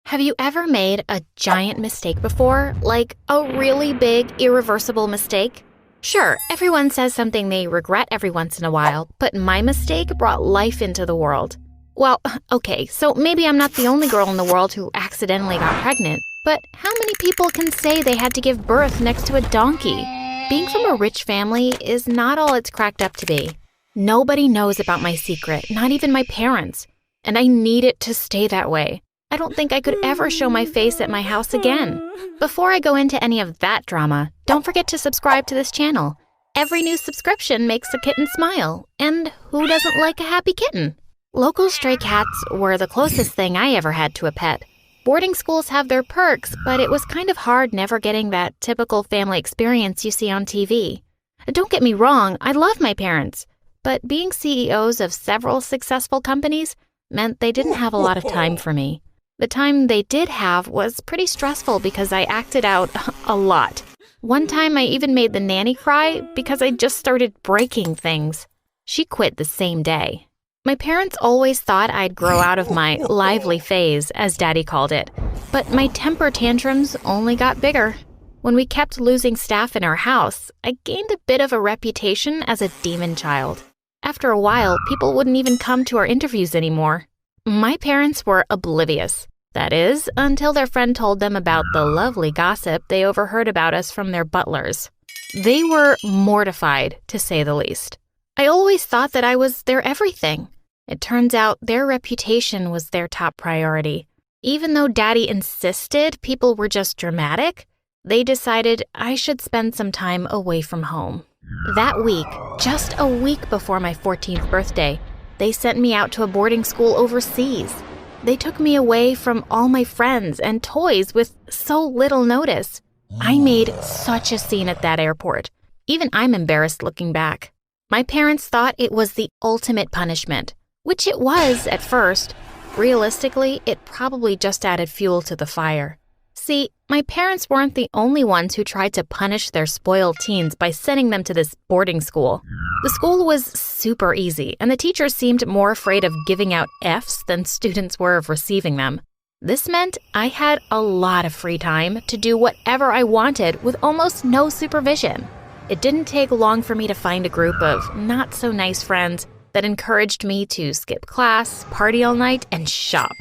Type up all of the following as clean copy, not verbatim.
Have you ever made a giant mistake before? Like a really big, irreversible mistake? Sure, everyone says something they regret every once in a while, but my mistake brought life into the world. Well, okay, so maybe I'm not the only girl in the world who accidentally got pregnant, but how many people can say they had to give birth next to a donkey? Being from a rich family is not all it's cracked up to be. Nobody knows about my secret, not even my parents, and I need it to stay that way. I don't think I could ever show my face at my house again. Before I go into any of that drama, don't forget to subscribe to this channel. Every new subscription makes a kitten smile, and who doesn't like a happy kitten? Local stray cats were the closest thing I ever had to a pet. Boarding schools have their perks, but it was kind of hard never getting that typical family experience you see on TV. Don't get me wrong, I love my parents, but being CEOs of several successful companies meant they didn't have a lot of time for me. The time they did have was pretty stressful because I acted out a lot. One time I even made the nanny cry because I just started breaking things. She quit the same day. My parents always thought I'd grow out of my lively phase, as Daddy called it, but my temper tantrums only got bigger. When we kept losing staff in our house, I gained a bit of a reputation as a demon child. After a while, people wouldn't even come to our interviews anymore. My parents were oblivious. That is, until their friend told them about the lovely gossip they overheard about us from their butlers. They were mortified, to say the least. I always thought that I was their everything. It turns out their reputation was their top priority. Even though Daddy insisted people were just dramatic, they decided I should spend some time away from home. That week, just a week before my 14th birthday, they sent me out to a boarding school overseas. They took me away from all my friends and toys with so little notice. I made such a scene at that airport. Even I'm embarrassed looking back. My parents thought it was the ultimate punishment, which it was at first. Realistically, it probably just added fuel to the fire. See, my parents weren't the only ones who tried to punish their spoiled teens by sending them to this boarding school. The school was super easy, and the teachers seemed more afraid of giving out Fs than students were of receiving them. This meant I had a lot of free time to do whatever I wanted with almost no supervision. It didn't take long for me to find a group of not-so-nice friends that encouraged me to skip class, party all night, and shop.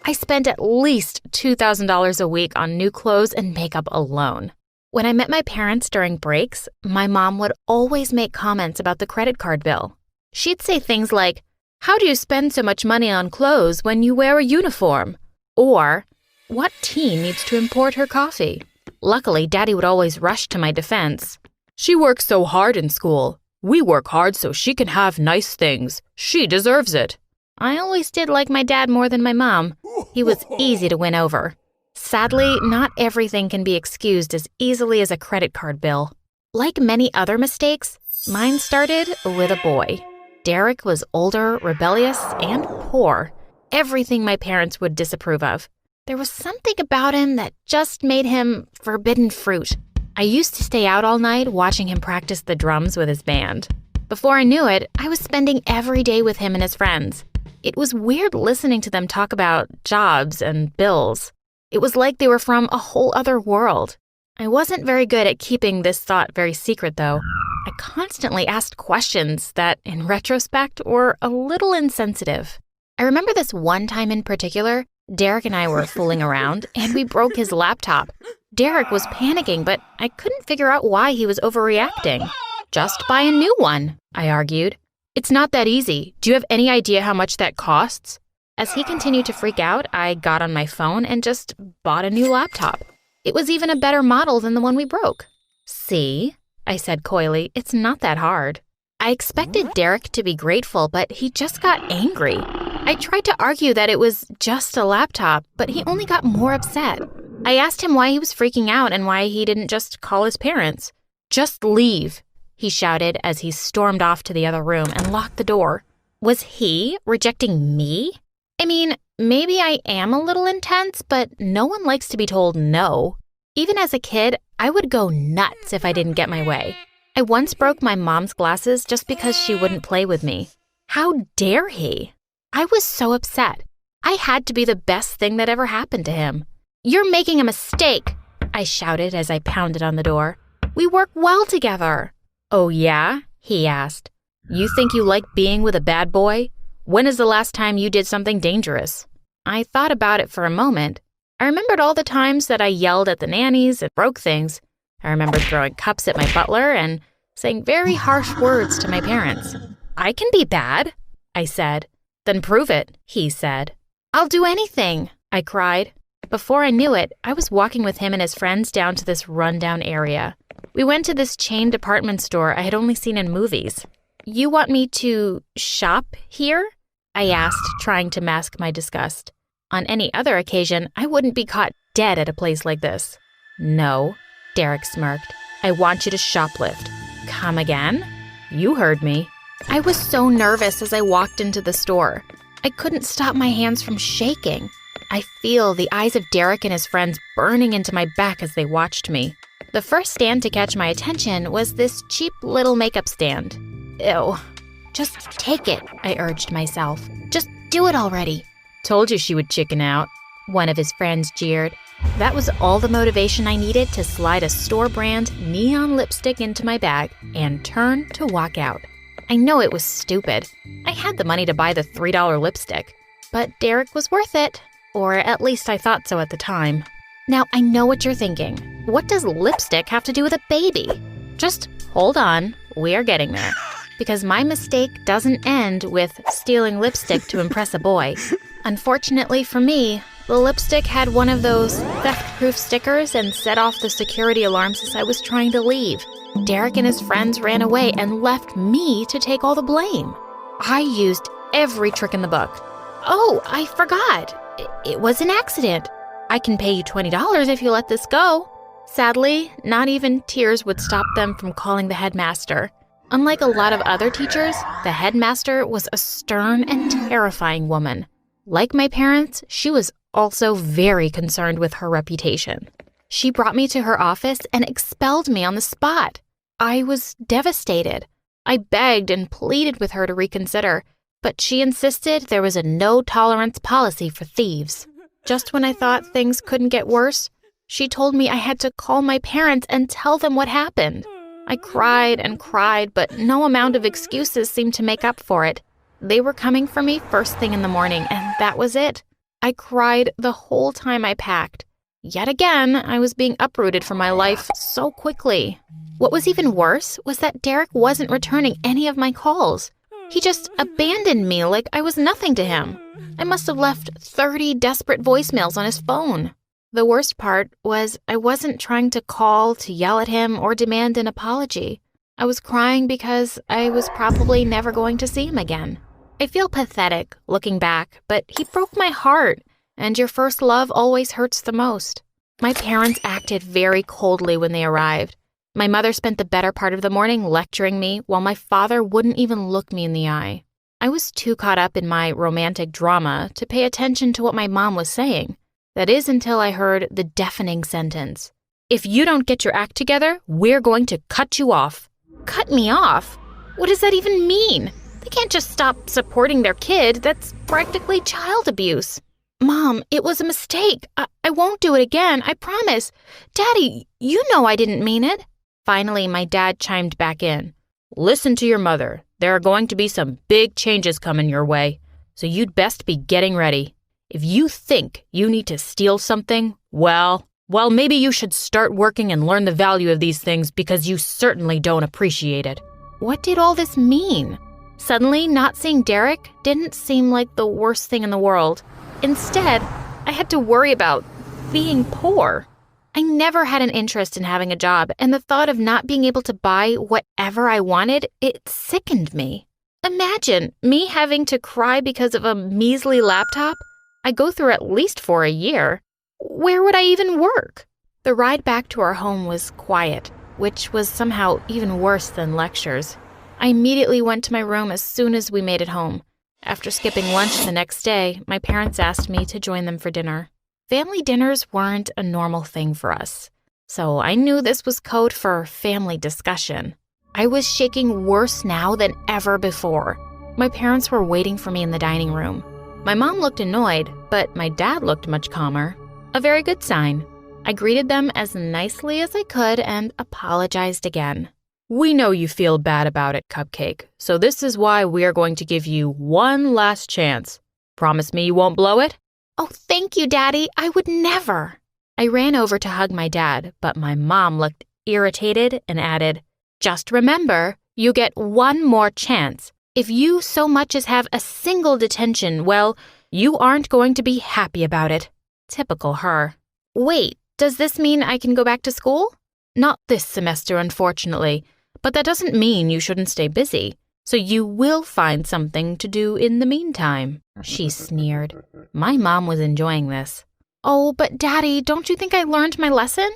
I spent at least $2,000 a week on new clothes and makeup alone. When I met my parents during breaks, my mom would always make comments about the credit card bill. She'd say things like, "How do you spend so much money on clothes when you wear a uniform?" Or, "What teen needs to import her coffee?" Luckily, Daddy would always rush to my defense. "She works so hard in school. We work hard so she can have nice things. She deserves it." I always did like my dad more than my mom. He was easy to win over. Sadly, not everything can be excused as easily as a credit card bill. Like many other mistakes, mine started with a boy. Derek was older, rebellious, and poor. Everything my parents would disapprove of. There was something about him that just made him forbidden fruit. I used to stay out all night watching him practice the drums with his band. Before I knew it, I was spending every day with him and his friends. It was weird listening to them talk about jobs and bills. It was like they were from a whole other world. I wasn't very good at keeping this thought very secret, though. I constantly asked questions that, in retrospect, were a little insensitive. I remember this one time in particular, Derek and I were fooling around, and we broke his laptop. Derek was panicking, but I couldn't figure out why he was overreacting. "Just buy a new one," I argued. "It's not that easy. Do you have any idea how much that costs?" As he continued to freak out, I got on my phone and just bought a new laptop. It was even a better model than the one we broke. "See?" I said coyly, "it's not that hard." I expected Derek to be grateful, but he just got angry. I tried to argue that it was just a laptop, but he only got more upset. I asked him why he was freaking out and why he didn't just call his parents. "Just leave," he shouted as he stormed off to the other room and locked the door. Was he rejecting me? I mean, maybe I am a little intense, but no one likes to be told no. Even as a kid, I would go nuts if I didn't get my way. I once broke my mom's glasses just because she wouldn't play with me. How dare he? I was so upset. I had to be the best thing that ever happened to him. "You're making a mistake," I shouted as I pounded on the door. "We work well together." "Oh yeah?" he asked. "You think you like being with a bad boy? When is the last time you did something dangerous?" I thought about it for a moment. I remembered all the times that I yelled at the nannies and broke things. I remembered throwing cups at my butler and saying very harsh words to my parents. "I can be bad," I said. "Then prove it," he said. "I'll do anything," I cried. Before I knew it, I was walking with him and his friends down to this rundown area. We went to this chain department store I had only seen in movies. "You want me to shop here?" I asked, trying to mask my disgust. On any other occasion, I wouldn't be caught dead at a place like this. "No," Derek smirked. "I want you to shoplift." "Come again?" "You heard me." I was so nervous as I walked into the store. I couldn't stop my hands from shaking. I feel the eyes of Derek and his friends burning into my back as they watched me. The first stand to catch my attention was this cheap little makeup stand. Ew. "Just take it," I urged myself. "Just do it already." "Told you she would chicken out," one of his friends jeered. That was all the motivation I needed to slide a store-brand neon lipstick into my bag and turn to walk out. I know it was stupid. I had the money to buy the $3 lipstick. But Derek was worth it. Or at least I thought so at the time. Now, I know what you're thinking. What does lipstick have to do with a baby? Just hold on. We are getting there. Because my mistake doesn't end with stealing lipstick to impress a boy. Unfortunately for me, the lipstick had one of those theft-proof stickers and set off the security alarms as I was trying to leave. Derek and his friends ran away and left me to take all the blame. I used every trick in the book. "Oh, I forgot. It was an accident. I can pay you $20 if you let this go." Sadly, not even tears would stop them from calling the headmaster. Unlike a lot of other teachers, the headmaster was a stern and terrifying woman. Like my parents, she was also very concerned with her reputation. She brought me to her office and expelled me on the spot. I was devastated. I begged and pleaded with her to reconsider, but she insisted there was a no-tolerance policy for thieves. Just when I thought things couldn't get worse, she told me I had to call my parents and tell them what happened. I cried and cried, but no amount of excuses seemed to make up for it. They were coming for me first thing in the morning, and that was it. I cried the whole time I packed. Yet again, I was being uprooted from my life so quickly. What was even worse was that Derek wasn't returning any of my calls. He just abandoned me like I was nothing to him. I must have left 30 desperate voicemails on his phone. The worst part was I wasn't trying to call to yell at him or demand an apology. I was crying because I was probably never going to see him again. I feel pathetic looking back, but he broke my heart, and your first love always hurts the most. My parents acted very coldly when they arrived. My mother spent the better part of the morning lecturing me, while my father wouldn't even look me in the eye. I was too caught up in my romantic drama to pay attention to what my mom was saying. That is until I heard the deafening sentence. "If you don't get your act together, we're going to cut you off." Cut me off? What does that even mean? They can't just stop supporting their kid. That's practically child abuse. "Mom, it was a mistake. I won't do it again, I promise. Daddy, you know I didn't mean it." Finally, my dad chimed back in. "Listen to your mother. There are going to be some big changes coming your way, so you'd best be getting ready. If you think you need to steal something, well, maybe you should start working and learn the value of these things because you certainly don't appreciate it." What did all this mean? Suddenly, not seeing Derek didn't seem like the worst thing in the world. Instead, I had to worry about being poor. I never had an interest in having a job, and the thought of not being able to buy whatever I wanted, it sickened me. Imagine me having to cry because of a measly laptop I go through at least for a year. Where would I even work? The ride back to our home was quiet, which was somehow even worse than lectures. I immediately went to my room as soon as we made it home. After skipping lunch the next day, my parents asked me to join them for dinner. Family dinners weren't a normal thing for us, so I knew this was code for family discussion. I was shaking worse now than ever before. My parents were waiting for me in the dining room. My mom looked annoyed, but my dad looked much calmer. A very good sign. I greeted them as nicely as I could and apologized again. "We know you feel bad about it, Cupcake, so this is why we are going to give you one last chance. Promise me you won't blow it?" "Oh, thank you, Daddy. I would never." I ran over to hug my dad, but my mom looked irritated and added, "Just remember, you get one more chance. If you so much as have a single detention, well, you aren't going to be happy about it." Typical her. "Wait, does this mean I can go back to school?" "Not this semester, unfortunately, but that doesn't mean you shouldn't stay busy. So you will find something to do in the meantime," she sneered. My mom was enjoying this. "Oh, but Daddy, don't you think I learned my lesson?"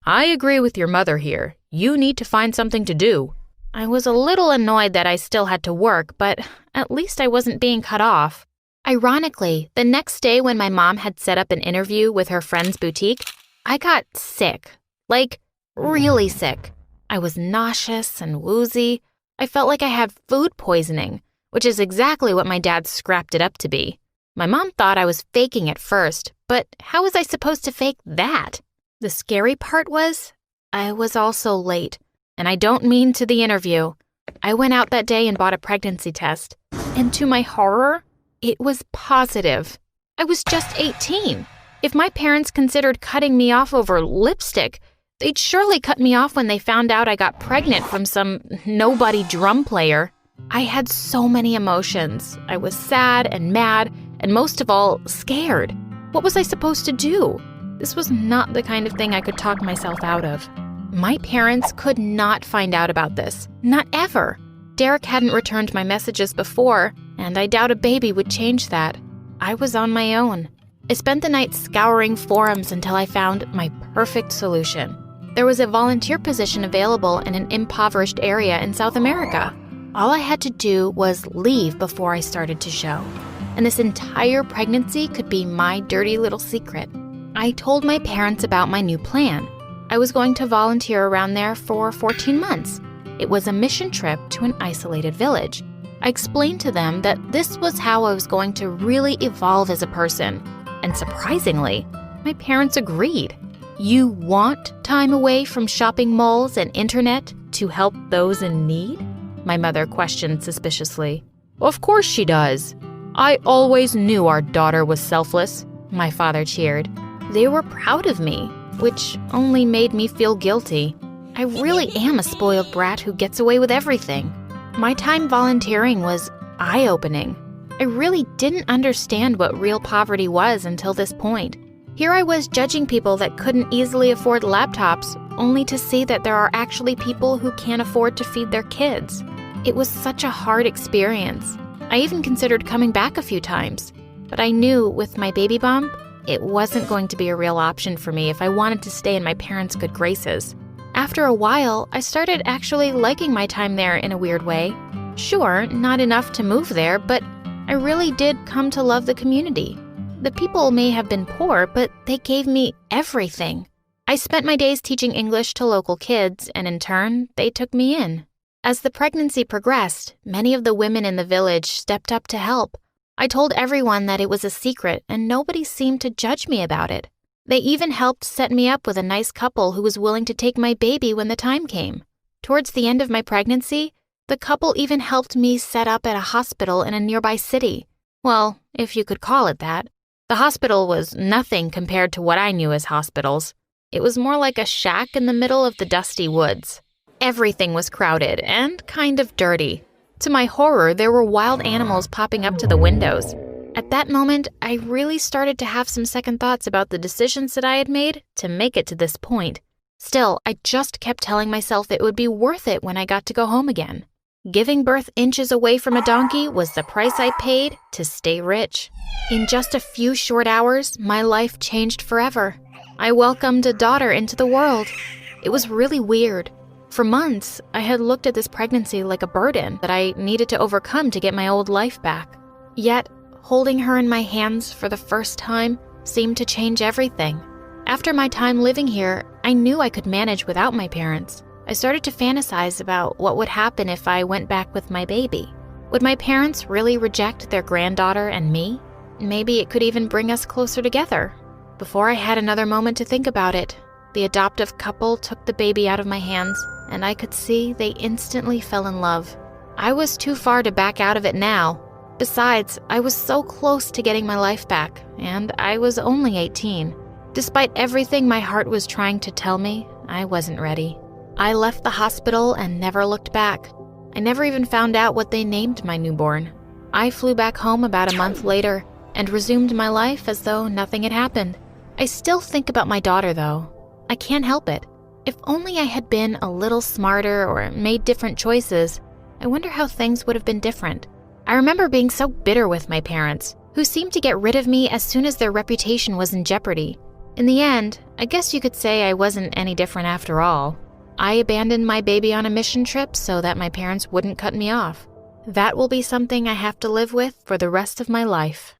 "I agree with your mother here. You need to find something to do." I was a little annoyed that I still had to work, but at least I wasn't being cut off. Ironically, the next day when my mom had set up an interview with her friend's boutique, I got sick. Like, really sick. I was nauseous and woozy. I felt like I had food poisoning, which is exactly what my dad scrapped it up to be. My mom thought I was faking at first, but how was I supposed to fake that? The scary part was, I was also late, and I don't mean to the interview. I went out that day and bought a pregnancy test, and to my horror, it was positive. I was just 18. If my parents considered cutting me off over lipstick, they'd surely cut me off when they found out I got pregnant from some nobody drum player. I had so many emotions. I was sad and mad, and most of all, scared. What was I supposed to do? This was not the kind of thing I could talk myself out of. My parents could not find out about this. Not ever. Derek hadn't returned my messages before, and I doubt a baby would change that. I was on my own. I spent the night scouring forums until I found my perfect solution. There was a volunteer position available in an impoverished area in South America. All I had to do was leave before I started to show. And this entire pregnancy could be my dirty little secret. I told my parents about my new plan. I was going to volunteer around there for 14 months. It was a mission trip to an isolated village. I explained to them that this was how I was going to really evolve as a person. And surprisingly, my parents agreed. "You want time away from shopping malls and internet to help those in need?" My mother questioned suspiciously. "Of course she does. I always knew our daughter was selfless," my father cheered. They were proud of me, which only made me feel guilty. I really am a spoiled brat who gets away with everything. My time volunteering was eye-opening. I really didn't understand what real poverty was until this point. Here I was judging people that couldn't easily afford laptops, only to see that there are actually people who can't afford to feed their kids. It was such a hard experience. I even considered coming back a few times, but I knew with my baby bump, it wasn't going to be a real option for me if I wanted to stay in my parents' good graces. After a while, I started actually liking my time there in a weird way. Sure, not enough to move there, but I really did come to love the community. The people may have been poor, but they gave me everything. I spent my days teaching English to local kids, and in turn, they took me in. As the pregnancy progressed, many of the women in the village stepped up to help. I told everyone that it was a secret, and nobody seemed to judge me about it. They even helped set me up with a nice couple who was willing to take my baby when the time came. Towards the end of my pregnancy, the couple even helped me set up at a hospital in a nearby city. Well, if you could call it that. The hospital was nothing compared to what I knew as hospitals. It was more like a shack in the middle of the dusty woods. Everything was crowded and kind of dirty. To my horror, there were wild animals popping up to the windows. At that moment, I really started to have some second thoughts about the decisions that I had made to make it to this point. Still, I just kept telling myself it would be worth it when I got to go home again. Giving birth inches away from a donkey was the price I paid to stay rich. In just a few short hours, my life changed forever. I welcomed a daughter into the world. It was really weird. For months, I had looked at this pregnancy like a burden that I needed to overcome to get my old life back. Yet, holding her in my hands for the first time seemed to change everything. After my time living here, I knew I could manage without my parents. I started to fantasize about what would happen if I went back with my baby. Would my parents really reject their granddaughter and me? maybe it could even bring us closer together. Before I had another moment to think about it, the adoptive couple took the baby out of my hands, and I could see they instantly fell in love. I was too far to back out of it now. Besides, I was so close to getting my life back, and I was only 18. Despite everything my heart was trying to tell me, I wasn't ready. I left the hospital and never looked back. I never even found out what they named my newborn. I flew back home about a month later and resumed my life as though nothing had happened. I still think about my daughter, though. I can't help it. If only I had been a little smarter or made different choices, I wonder how things would have been different. I remember being so bitter with my parents, who seemed to get rid of me as soon as their reputation was in jeopardy. In the end, I guess you could say I wasn't any different after all. I abandoned my baby on a mission trip so that my parents wouldn't cut me off. That will be something I have to live with for the rest of my life.